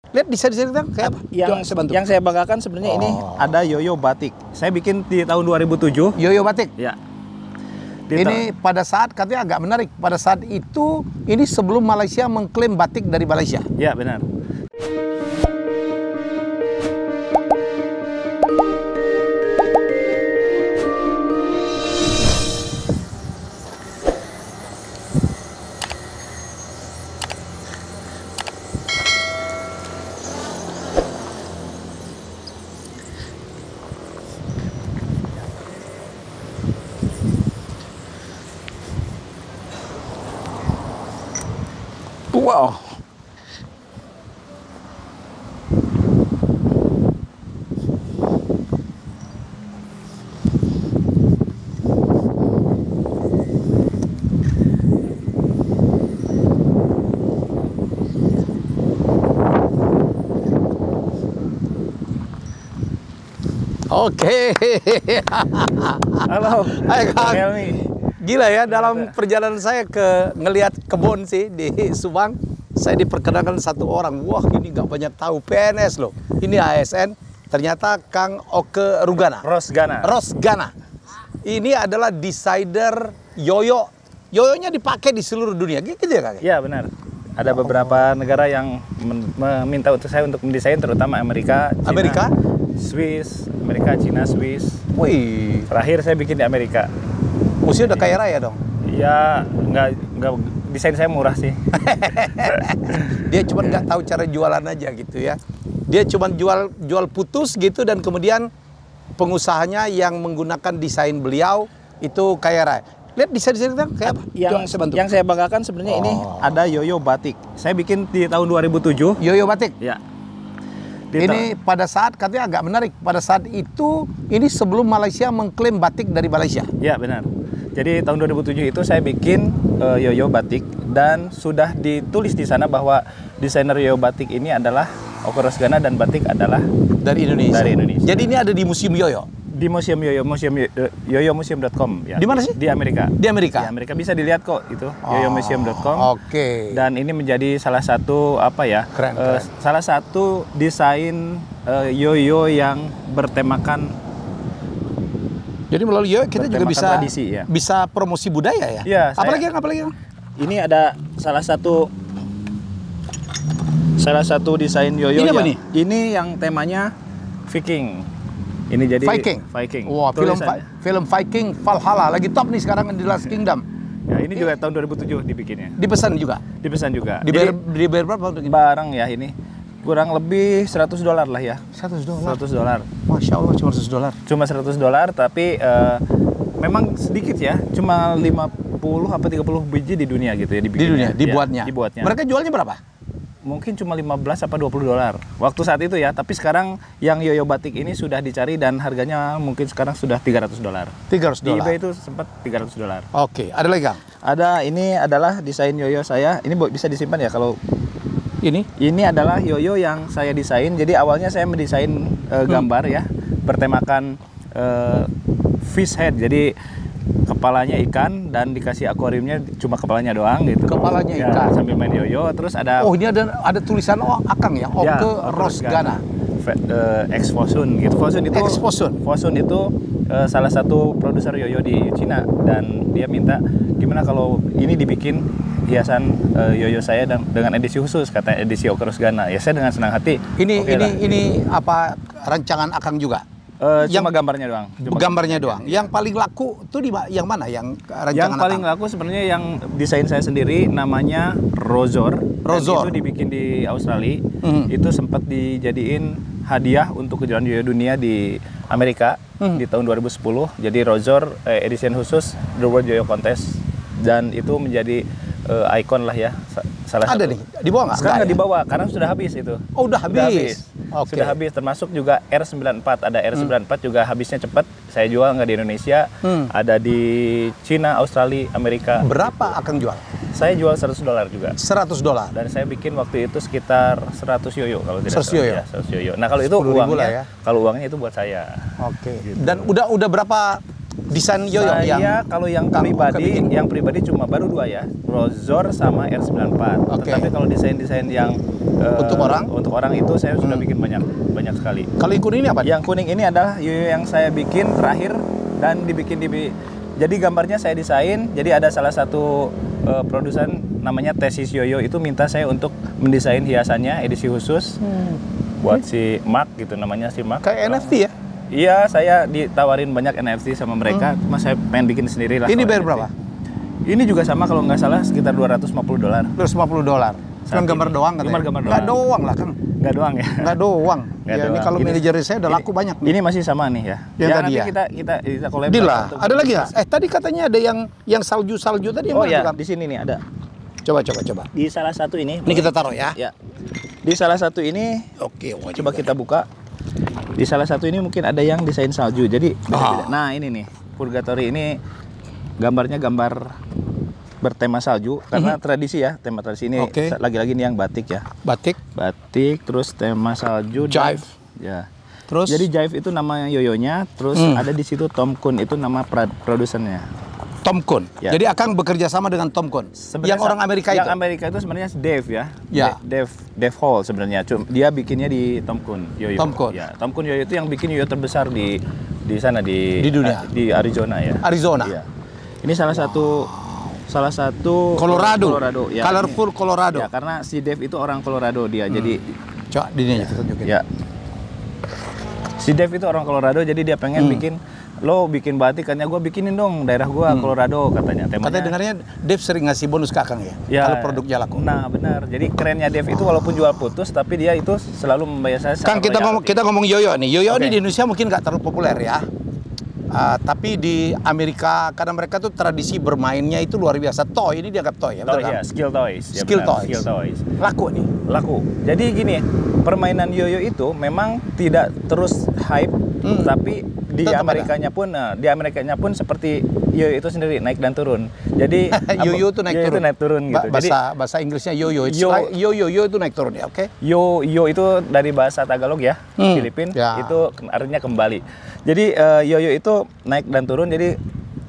Lihat diceritakan kayak apa? Yang saya banggakan sebenarnya ini ada yoyo batik. Saya bikin di tahun 2007. Yoyo batik. Ya. Ini pada saat katanya agak menarik. Pada saat itu ini sebelum Malaysia mengklaim batik dari Malaysia. Ya, benar. Wow. Oke. Halo. Hai Kang. Helmi. Gila ya, dalam perjalanan saya ke ngelihat kebun sih di Subang, saya diperkenalkan satu orang. Wah, ini nggak banyak tahu, PNS loh. Ini ASN, ternyata Kang Oke Rugana. Rosgana. Rosgana. Ini adalah desainer yoyo. Yoyonya dipakai di seluruh dunia, gitu ya Kang? Ya, benar. Ada beberapa negara yang meminta untuk saya untuk mendesain, terutama Amerika, Cina, Amerika? Swiss, Amerika, Cina, Swiss. Wih, Terakhir saya bikin di Amerika. musuh udah kaya raya dong. Ya, nggak desain saya murah sih. Dia cuma nggak tahu cara jualan aja gitu ya. Dia cuma jual putus gitu, dan kemudian pengusahanya yang menggunakan desain beliau itu kaya raya. Lihat diceritakan kayak apa? Yang saya banggakan sebenarnya ini ada yoyo batik. Saya bikin di tahun 2007. Yoyo batik. Ya. Ini pada saat katanya agak menarik. Pada saat itu ini sebelum Malaysia mengklaim batik dari Malaysia. Ya, benar. Jadi tahun 2007 itu saya bikin yoyo batik, dan sudah ditulis di sana bahwa desainer yoyo batik ini adalah Oke Rosgana dan batik adalah dari Indonesia. Dari Indonesia. Jadi ini ada di Museum Yoyo. Di Museum Yoyo, yoyomuseum.com ya. Di mana sih? Di Amerika. Di Amerika. Di Amerika bisa dilihat kok itu, yoyomuseum.com. Oke. Dan ini menjadi salah satu Keren. salah satu desain yoyo yang bertemakan. Jadi melalui yoyo kita juga bisa tradisi, ya. Bisa promosi budaya ya. Iya. Apalagi? Ini ada salah satu desain yoyo. Ini apa yang, nih? Ini yang temanya Viking. Ini jadi Viking. Wah, film Viking Valhalla lagi top nih sekarang di Last Kingdom. Ya, ini juga tahun 2007 dibikinnya. Dipesan juga. Dibayar berapa untuk ini? Barang ya ini kurang lebih $100 lah ya. $100. Masya Allah, cuma $100. Cuma $100, tapi memang sedikit ya. Cuma 50 apa 30 biji di dunia gitu ya dibikinnya. Dibuatnya. Dibuatnya. Mereka jualnya berapa? Mungkin cuma 15 apa $20 waktu saat itu ya, tapi sekarang yang yoyo batik ini sudah dicari dan harganya mungkin sekarang sudah $300. $300. Di eBay itu sempat $300. Oke, ada lagi Kang? Ada, ini adalah desain yoyo saya. Ini bisa disimpan ya kalau ini? Ini adalah yoyo yang saya desain. Jadi awalnya saya mendesain gambar ya, bertemakan fish head. Jadi kepalanya ikan dan dikasih akuariumnya cuma kepalanya doang gitu. Kepalanya ya, ikan. Sambil main yoyo. Terus ada. Oh, ini ada tulisan Akang ya, Oke Rosgana. Exposun gitu. Fosun itu salah satu produser yoyo di Cina, dan dia minta gimana kalau ini dibikin hiasan yoyo saya dengan edisi khusus, kata edisi Oke Rosgana. Ya, saya dengan senang hati. Ini apa rancangan Akang juga? Cuma gambarnya doang. Gambarnya doang. Yang paling laku tuh yang mana? Yang rancangan Yang paling laku sebenarnya yang desain saya sendiri, namanya Rozor. Itu dibikin di Australia. Itu sempat dijadiin hadiah untuk kejuaraan yoyo dunia di Amerika di tahun 2010. Jadi Rozor edition khusus The World Yoyo Contest, dan itu menjadi ikon lah ya. Salah ada satu. nih, dibawa nggak? Sekarang nggak dibawa karena sudah habis itu. Oh, udah habis. Okay. Sudah habis, termasuk juga R94. Ada R94 juga habisnya cepat. Saya jual nggak di Indonesia, ada di Cina, Australia, Amerika. Berapa akan jual? Saya jual $100 juga. $100. Dan saya bikin waktu itu sekitar 100 yoyo kalau tidak salah. Yoyo. Ya, 100 yoyo. Nah, kalau itu uangnya, ya? kalau uangnya itu buat saya. Oke. Gitu. Dan udah berapa Desain yoyo Saya kalau yang Kang Oke bikin. pribadi cuma baru 2 ya, Rozor sama R94. Oke. Tetapi kalau desain-desain yang Untuk orang itu saya sudah bikin banyak sekali. Kalau yang kuning ini apa? Yang kuning ini adalah yoyo yang saya bikin terakhir dan dibikin jadi gambarnya saya desain. Jadi ada salah satu produsen namanya Tesis Yoyo itu minta saya untuk mendesain hiasannya edisi khusus buat si Mark gitu, namanya si Mark. Kayak NFT ya? Iya, saya ditawarin banyak NFT sama mereka, mas saya pengen bikin sendiri lah. Ini bayar NFT. berapa? Ini juga sama kalau nggak salah sekitar $250. $250. Cuma gambar doang katanya. Cuma gambar doang. Nggak doang lah Kang. Nggak doang ya? Nggak doang. Nggak Ya ini doang. kalau manajer saya udah laku banyak nih. Ini masih sama nih ya. Yang tadi nanti ya? kita collab. Dila, ada lagi nggak? Tadi katanya ada yang salju tadi yang Oh mana ya, tuh, Kang? di sini nih ada. Coba. Di salah satu ini. Ini kita taruh ya. Ya. Di salah satu ini Oke, coba kita buka. Di salah satu ini mungkin ada yang desain salju. Jadi beda-beda. Nah, ini nih. Purgatory ini gambarnya gambar bertema salju karena tradisi ya, tema tradisi ini. Oke. Lagi-lagi nih yang batik ya. Batik, Terus tema salju Jive. Ya. terus Jadi Jive itu nama yoyonya, terus ada di situ Tom Kun itu nama produsennya. Tom Kun. Ya. Jadi Akang bekerja sama dengan Tom Kun. Sebenarnya Yang orang Amerika itu. Yang Amerika itu sebenarnya Dave ya. Ya. Dave Hall sebenarnya. Dia bikinnya di Tom Kun Yoyo. Tom Kun. Ya, Tom Kun Yoyo itu yang bikin yoyo terbesar di sana di dunia. Di Arizona ya. Arizona. Iya. Ini salah satu Colorado. Ya, Colorful Colorado. Ya, karena si Dave itu orang Colorado dia. Jadi Coba di sini kita tunjukin. ya. Si Dave itu orang Colorado, jadi dia pengen bikin batik, katanya gue bikinin dong daerah gue Colorado katanya. Katanya dengarnya Dave sering ngasih bonus ke Akang ya, kalau produknya laku. Nah benar, jadi kerennya Dave itu walaupun jual putus, tapi dia itu selalu membayar saya. Kang, kita ngomong yoyo nih. Yoyo Oke. ini di Indonesia mungkin nggak terlalu populer ya. Tapi di Amerika, karena mereka tuh tradisi bermainnya itu luar biasa. Toy ini dianggap toy ya, betul kan? Ya, skill toys. Ya, Skill benar, toys. Skill toys. Laku nih. Laku. Jadi gini, permainan yoyo itu memang tidak terus hype, tapi di Tetap Amerikanya pun seperti yoyo itu sendiri naik dan turun. Jadi Yoyo itu naik yoyo turun. itu naik turun gitu. Jadi Bahasa Inggrisnya yoyo. Yo- Yo itu naik turun ya, oke? yo itu dari bahasa Tagalog ya, Filipin, ya. itu artinya kembali. Jadi yoyo itu naik dan turun. Jadi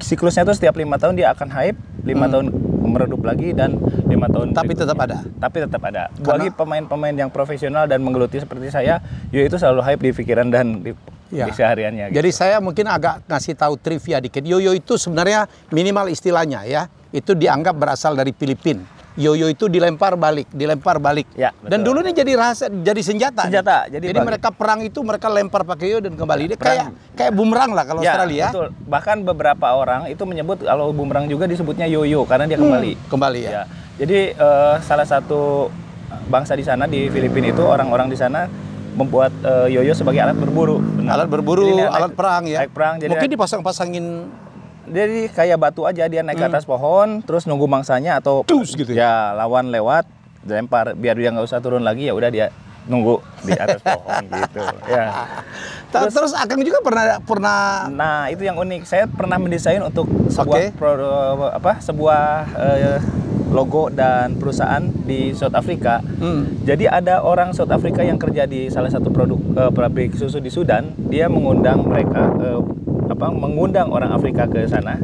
siklusnya tuh setiap 5 tahun dia akan hype, 5 tahun meredup lagi dan 5 tahun. Tapi berikutnya. tetap ada. Bagi pemain-pemain yang profesional dan menggeluti seperti saya, yoyo itu selalu hype di pikiran dan di sehariannya. Gitu. Jadi saya mungkin agak ngasih tahu trivia dikit. Yoyo itu sebenarnya minimal istilahnya ya, itu dianggap berasal dari Filipina. Yoyo itu dilempar balik. Ya, Dan dulu ini jadi senjata. Jadi mereka perang itu mereka lempar pakai yoyo dan kembali. Dia kayak bumerang lah kalau ya, Australia. Betul. Bahkan beberapa orang itu menyebut kalau bumerang juga disebutnya yoyo karena dia kembali. Kembali ya. Jadi salah satu bangsa di sana di Filipina itu orang-orang di sana membuat yoyo sebagai alat berburu. Benar. Alat berburu, Jadi alat perang ya. Alat perang. Jadi Mungkin dipasang-pasangin. Jadi kayak batu aja dia naik ke atas pohon, terus nunggu mangsanya atau Dus gitu ya lawan lewat, dilempar biar dia nggak usah turun lagi, ya udah dia nunggu di atas pohon gitu. Ya. Terus Akang juga pernah. Nah itu yang unik. Saya pernah mendesain untuk sebuah logo dan perusahaan di South Africa. Jadi ada orang South Africa yang kerja di salah satu pabrik susu di Sudan. Dia mengundang orang Afrika ke sana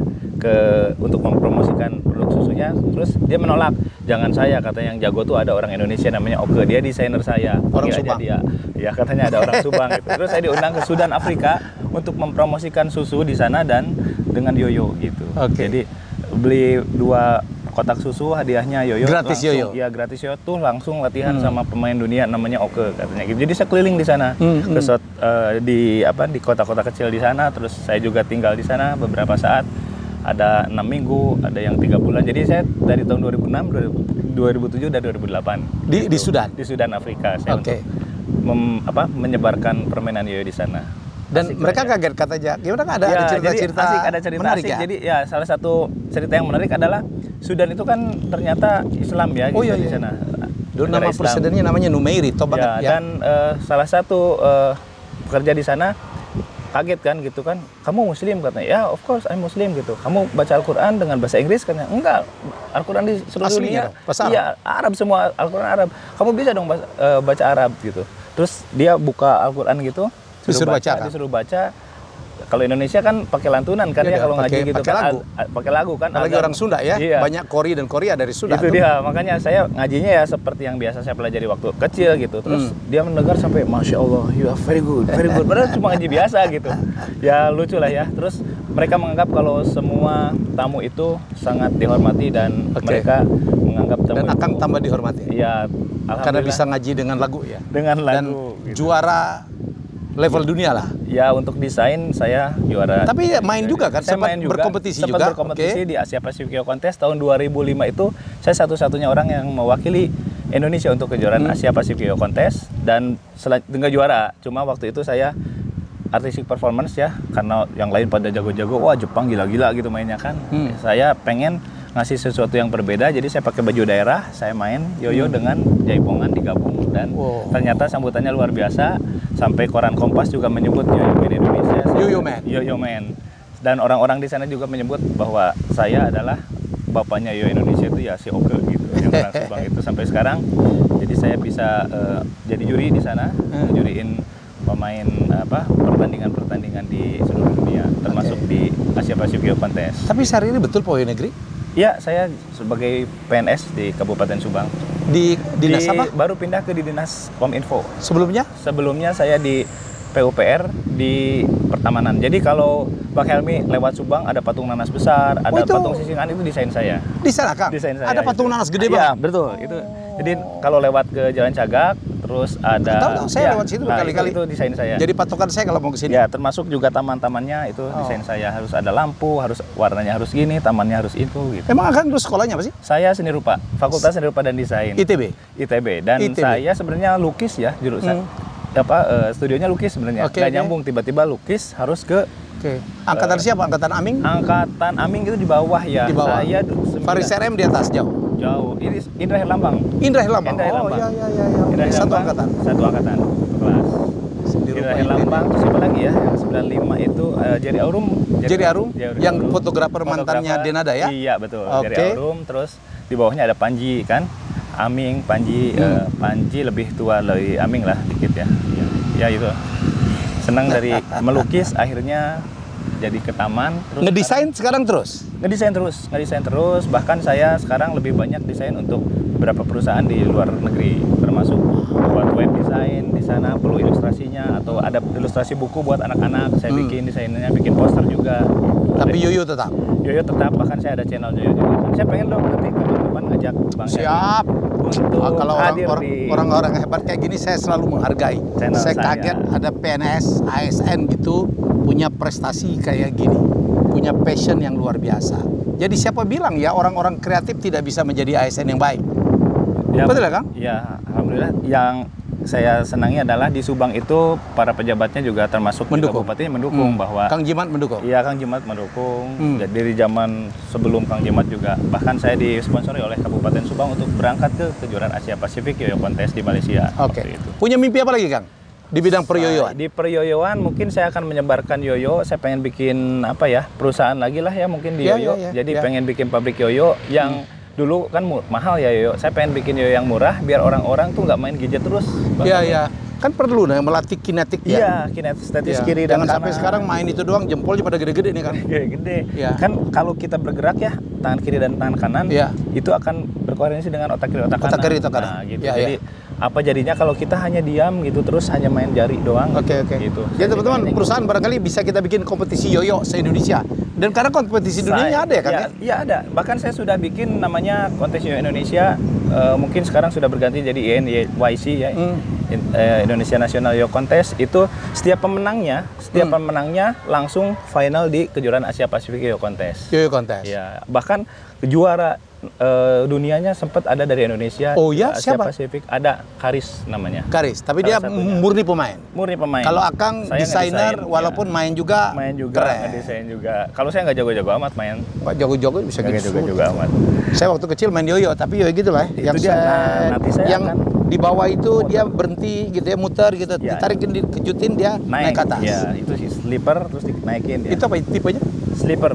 untuk mempromosikan produk susunya. Terus dia menolak. Jangan saya, kata yang jago tuh ada orang Indonesia namanya Oke. Dia desainer saya. Orang Panggil aja Subang. dia. Ya katanya ada orang Subang gitu. Terus saya diundang ke Sudan Afrika untuk mempromosikan susu di sana dan dengan yoyo gitu. Oke. Jadi beli 2 kotak susu, hadiahnya yoyo. Gratis langsung, yoyo. Iya gratis yoyo tuh langsung latihan sama pemain dunia namanya Oke katanya gitu. Jadi saya keliling di sana, di kota-kota kecil di sana. Terus saya juga tinggal di sana beberapa saat. Ada 6 minggu, ada yang 3 bulan. Jadi saya dari tahun 2006, 2007 dan 2008 Di Sudan. Di Sudan Afrika saya Oke. untuk menyebarkan permainan yoyo di sana. Dan Asik mereka aja. kaget katanya. Gimana nggak ada Ya, cerita-cerita jadi asik, ada cerita menarik asik. ya? Jadi ya salah satu cerita yang menarik adalah Sudan itu kan ternyata Islam ya Oh, gitu iya, di iya. sana. Dulu Negara nama Islam. presidennya namanya Numeiri, toh banget ya. Dan salah satu pekerja di sana kaget kan gitu kan, kamu muslim katanya. Ya of course I'm muslim gitu. Kamu baca Al-Quran dengan bahasa Inggris katanya. Enggak, Al-Quran di seluruh Aslinya dunia dong, bahasa Arab? Iya, Arab semua, Al-Quran Arab. Kamu bisa dong baca Arab gitu. Terus dia buka Al-Quran gitu, Disuruh baca, kan? disuruh baca. kalau Indonesia kan pakai lantunan kan ya, kalau ngaji gitu pakai kan lagu. pakai lagu kan. Apalagi orang Sunda ya, iya. banyak kori dan korea dari Sunda. Itu dia, makanya saya ngajinya ya seperti yang biasa saya pelajari waktu kecil gitu. Terus dia mendengar sampai Masya Allah, you are very good, very good. Padahal cuma ngaji biasa gitu. Ya lucu lah ya. Terus mereka menganggap kalau semua tamu itu sangat dihormati dan mereka menganggap tamu dan akan tambah dihormati. Iya, karena bisa ngaji dengan lagu ya. Dengan lagu. Dan gitu. Juara level dunia lah. Ya untuk desain saya juara. Tapi main juga kan, saya sempat main juga, berkompetisi sempat juga. berkompetisi di Asia Pacific Yo Contest tahun 2005 itu saya satu-satunya orang yang mewakili Indonesia untuk kejuaraan Asia Pacific Yo Contest dan nggak juara. Cuma waktu itu saya artistic performance ya, karena yang lain pada jago-jago, wah Jepang gila-gila gitu mainnya kan. Saya pengen ngasih sesuatu yang berbeda, jadi saya pakai baju daerah, saya main yoyo dengan jaipongan digabung dan ternyata sambutannya luar biasa. Sampai koran Kompas juga menyebut Yoyo Man Indonesia. Yoyo Man. Dan orang-orang di sana juga menyebut bahwa saya adalah bapaknya Yoyo Indonesia itu ya si Oke gitu, yang orang Subang itu sampai sekarang. Jadi saya bisa jadi juri di sana, juriin pemain pertandingan-pertandingan di seluruh dunia, termasuk di Asia Pacific Yo Contest. Tapi sehari ini betul pegawai negeri? Ya, saya sebagai PNS di Kabupaten Subang. Di dinas apa? Baru pindah ke di dinas Kominfo. Sebelumnya? Sebelumnya saya di PUPR di Pertamanan. Jadi kalau Bang Helmi lewat Subang ada patung nanas besar, ada patung sisingan, itu desain saya. Di sana Kang? Desain saya. Ada patung nanas gede Iya, Bang? betul. Itu. Jadi kalau lewat ke Jalan Cagak, terus ada. Tahu, saya lewat situ berkali-kali. Itu desain saya. Jadi patokan saya kalau mau ke sini. Ya, termasuk juga taman-tamannya itu desain saya. Harus ada lampu, harus warnanya harus gini, tamannya harus itu gitu. Emang Kang terus sekolahnya apa sih? Saya seni rupa, Fakultas Seni Rupa dan Desain. ITB. Dan saya sebenarnya lukis ya jurusan. Studionya lukis sebenarnya. Nggak nyambung, tiba-tiba lukis harus ke. Angkatan siapa? Angkatan Aming? Angkatan Aming itu di bawah ya. Di bawah. Saya Faris RM di atas jauh. Jauh. Ini Indra Herlambang. Indra Herlambang. Oh iya. Satu angkatan. Satu angkatan. Kelas. Indra Herlambang, terus siapa lagi ya? Yang 95 itu Jerry Aurum. Jerry Aurum yang fotografer mantannya Denada ya? Iya, betul. Jerry Aurum, terus di bawahnya ada Panji kan? Aming, Panji, Panji lebih tua dari Aming lah dikit ya. Ya itu. Senang dari melukis akhirnya jadi ke taman. Terus ngedesain sekarang terus? Ngedesain terus. Bahkan saya sekarang lebih banyak desain untuk beberapa perusahaan di luar negeri, termasuk buat web desain di sana perlu ilustrasinya atau ada ilustrasi buku buat anak-anak. Saya bikin desainnya, bikin poster juga. Tapi Yoyo tetap? Yoyo tetap, bahkan saya ada channel Yoyo juga. Saya pengen dong nanti kapan-kapan ngajak Bang Siap. Untuk kalau orang-orang hebat kayak gini saya selalu menghargai. Saya kaget ada PNS, ASN gitu punya prestasi kayak gini, punya passion yang luar biasa. Jadi siapa bilang ya orang-orang kreatif tidak bisa menjadi ASN yang baik? Ya, betul ya Kang? Ya, alhamdulillah. Yang saya senangi adalah di Subang itu para pejabatnya juga termasuk bupatinya mendukung bahwa Kang Jimat mendukung. Iya, Kang Jimat mendukung. Jadi dari zaman sebelum Kang Jimat juga bahkan saya disponsori oleh Kabupaten Subang untuk berangkat ke kejuaraan Asia Pasifik Yoyo Contest di Malaysia. Oke. Punya mimpi apa lagi Kang? Di bidang peryoyoan? Di peryoyoan mungkin saya akan menyebarkan yoyo. Saya pengen bikin apa ya, perusahaan lagi lah ya mungkin di yoyo. Jadi pengen bikin pabrik yoyo yang dulu kan mahal ya yoyo. Saya pengen bikin yoyo yang murah biar orang-orang tuh nggak main gadget terus. Iya. Kan perlu melatih kinetik ya. Iya, kinestetis kiri dan kanan. Sampai sekarang main itu doang jempolnya pada gede-gede nih kan. Gede. Kan kalau kita bergerak ya tangan kiri dan tangan kanan itu akan berkoordinasi dengan otak kiri otak kanan. Nah, gitu. Jadi apa jadinya kalau kita hanya diam gitu terus hanya main jari doang. Oke. Gitu. Jadi teman-teman perusahaan barangkali bisa kita bikin kompetisi yoyo se-Indonesia. Dan karena kompetisi dunianya ada ya kan? Iya ada. Bahkan saya sudah bikin namanya kontes yoyo Indonesia. Mungkin sekarang sudah berganti jadi INYC ya. Indonesia National Yo Contest itu setiap pemenangnya langsung final di kejuaraan Asia Pasifik Yo Contest. Yo Contest. Ya, bahkan juara dunianya sempat ada dari Indonesia. Oh ya, Asia siapa? Pasifik ada Karis namanya. Karis, tapi dia murni pemain. Murni pemain. Kalau Akang desainer walaupun main juga. Keren. Desain juga. Kalau saya nggak jago-jago amat main. Nggak jago-jago bisa gitu. Jago-jago amat. Saya waktu kecil main yoyo, tapi yoyo gitu lah. Itu yang di bawah itu dia berhenti gitu ya, muter gitu, ditarikin, dikejutin dia naik ke atas. Ya, itu si slipper terus dinaikin dia. Itu apa tipenya? Slipper,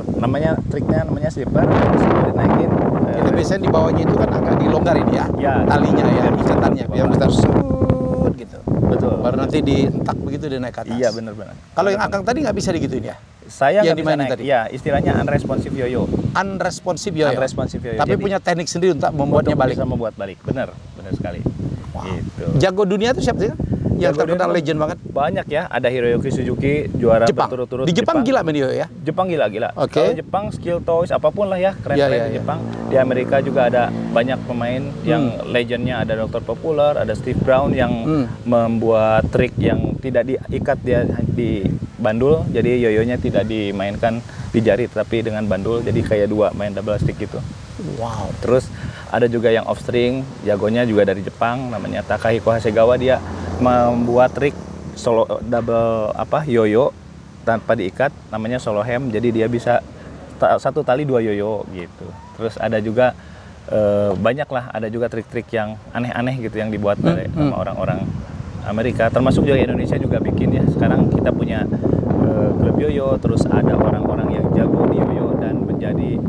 triknya namanya slipper, terus dinaikin. Itu biasanya di bawahnya itu kan agak dilonggarin ya, talinya ya, ikatannya, biar muter gitu. Betul. Baru nanti dientak begitu dia naik ke atas. Iya, benar-benar. Kalau yang Akang tadi nggak bisa digituin ya? Saya yang nggak bisa dimainin naik. tadi? Ya, istilahnya unresponsive yoyo. Unresponsive yoyo. Unresponsive yoyo. Tapi Jadi, punya teknik sendiri untuk membuatnya untuk balik. bisa membuat balik. Benar sekali. Wow. Gitu. Jago dunia itu siapa sih? Yang Jago terkenal dunia legend banget. Banyak ya, ada Hiroyuki Suzuki juara Jepang. berturut-turut. Di Jepang gila main yoyo ya? Jepang gila. Oke. Kalau Jepang skill toys apapun lah ya, keren-keren Ya, ya, di ya. Jepang. Di Amerika juga ada banyak pemain yang legendnya, ada Dr. Popular, ada Steve Brown yang membuat trik yang tidak diikat, dia di bandul, jadi yoyonya tidak dimainkan di jari tapi dengan bandul, jadi kayak dua main double stick gitu. Wow. Terus ada juga yang off string, jagonya juga dari Jepang, namanya Takahiko Hasegawa. Dia membuat trik solo double yoyo tanpa diikat, namanya solo hem. Jadi dia bisa satu tali dua yoyo gitu. Terus ada juga banyak lah, ada juga trik-trik yang aneh-aneh gitu yang dibuat oleh sama orang-orang Amerika. Termasuk juga Indonesia juga bikin ya. Sekarang kita punya klub yoyo, terus ada orang-orang yang jago di yoyo dan menjadi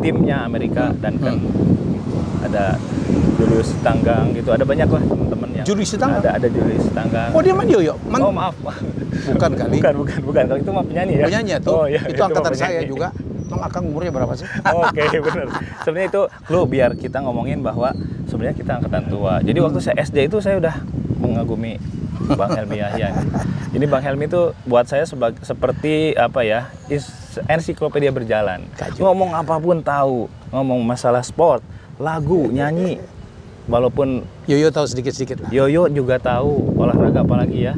timnya Amerika dan kan ada Julius Tanggang gitu, ada banyak lah teman-teman yang Julius Tanggang? ada Julius Tanggang. Oh dia main yoyo? Oh maaf, Bukan kali. bukan. Kalau itu mah penyanyi ya. Penyanyi tuh. Oh, iya, itu angkatan mah penyanyi. saya juga. Nom Akang umurnya berapa sih? Oke, benar. Sebenarnya itu lu biar kita ngomongin bahwa sebenarnya kita angkatan tua. Jadi waktu saya SD itu saya udah mengagumi Bang Helmy Yahya. Ini Bang Helmy itu buat saya seperti apa ya? Ensiklopedia berjalan. Ngomong apapun tahu, ngomong masalah sport, lagu, nyanyi. Walaupun Yoyo tahu sedikit-sedikit lah. Yoyo juga tahu olahraga apalagi ya.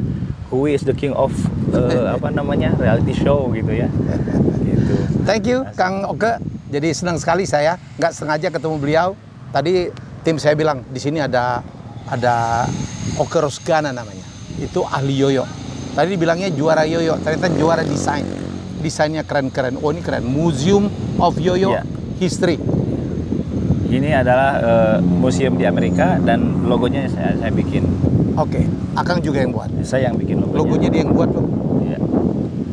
Who is the king of reality show gitu ya. Gitu. Thank you Kang Oke. Jadi senang sekali saya nggak sengaja ketemu beliau. Tadi tim saya bilang di sini ada Oke Rosgana namanya. Itu ahli yoyo. Tadi dibilangnya juara yoyo, ternyata juara desain. Desainnya keren-keren. Oh ini keren. Museum of Yoyo History. Ini adalah museum di Amerika dan logonya saya bikin. Oke, Akang juga yang buat. Saya yang bikin logonya. Logonya dia yang buat loh. Iya.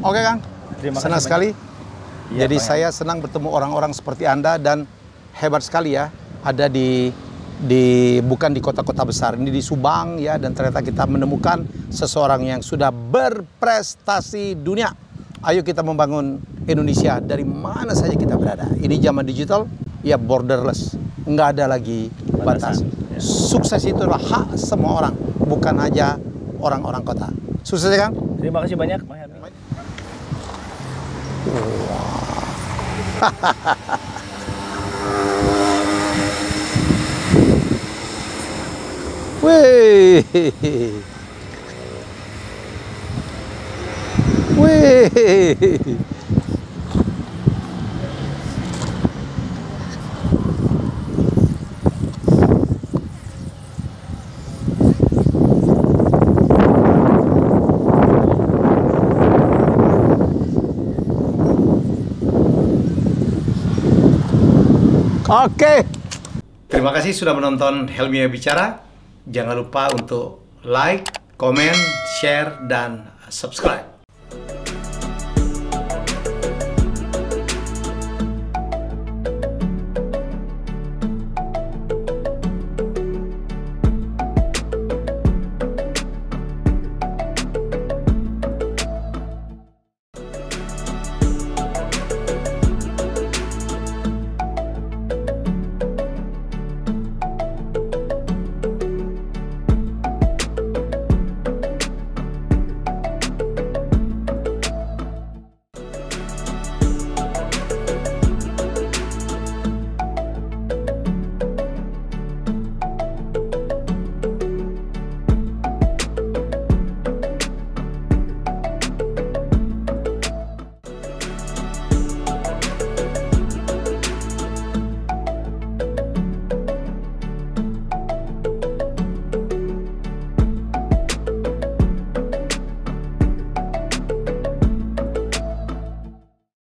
Oke Kang, Terima kasih senang sekali. Iya, Jadi Bang. saya senang bertemu orang-orang seperti Anda dan hebat sekali ya. Ada bukan di kota-kota besar, ini di Subang ya, dan ternyata kita menemukan seseorang yang sudah berprestasi dunia. Ayo kita membangun Indonesia dari mana saja kita berada. Ini zaman digital, ya borderless, nggak ada lagi batas. Ya. Sukses itu adalah hak semua orang, bukan aja orang-orang kota. Sukses ya Kang. Terima kasih banyak, Bang Helmy. Wih, wih. Oke. Terima kasih sudah menonton Helmy Bicara. Jangan lupa untuk like, komen, share, dan subscribe.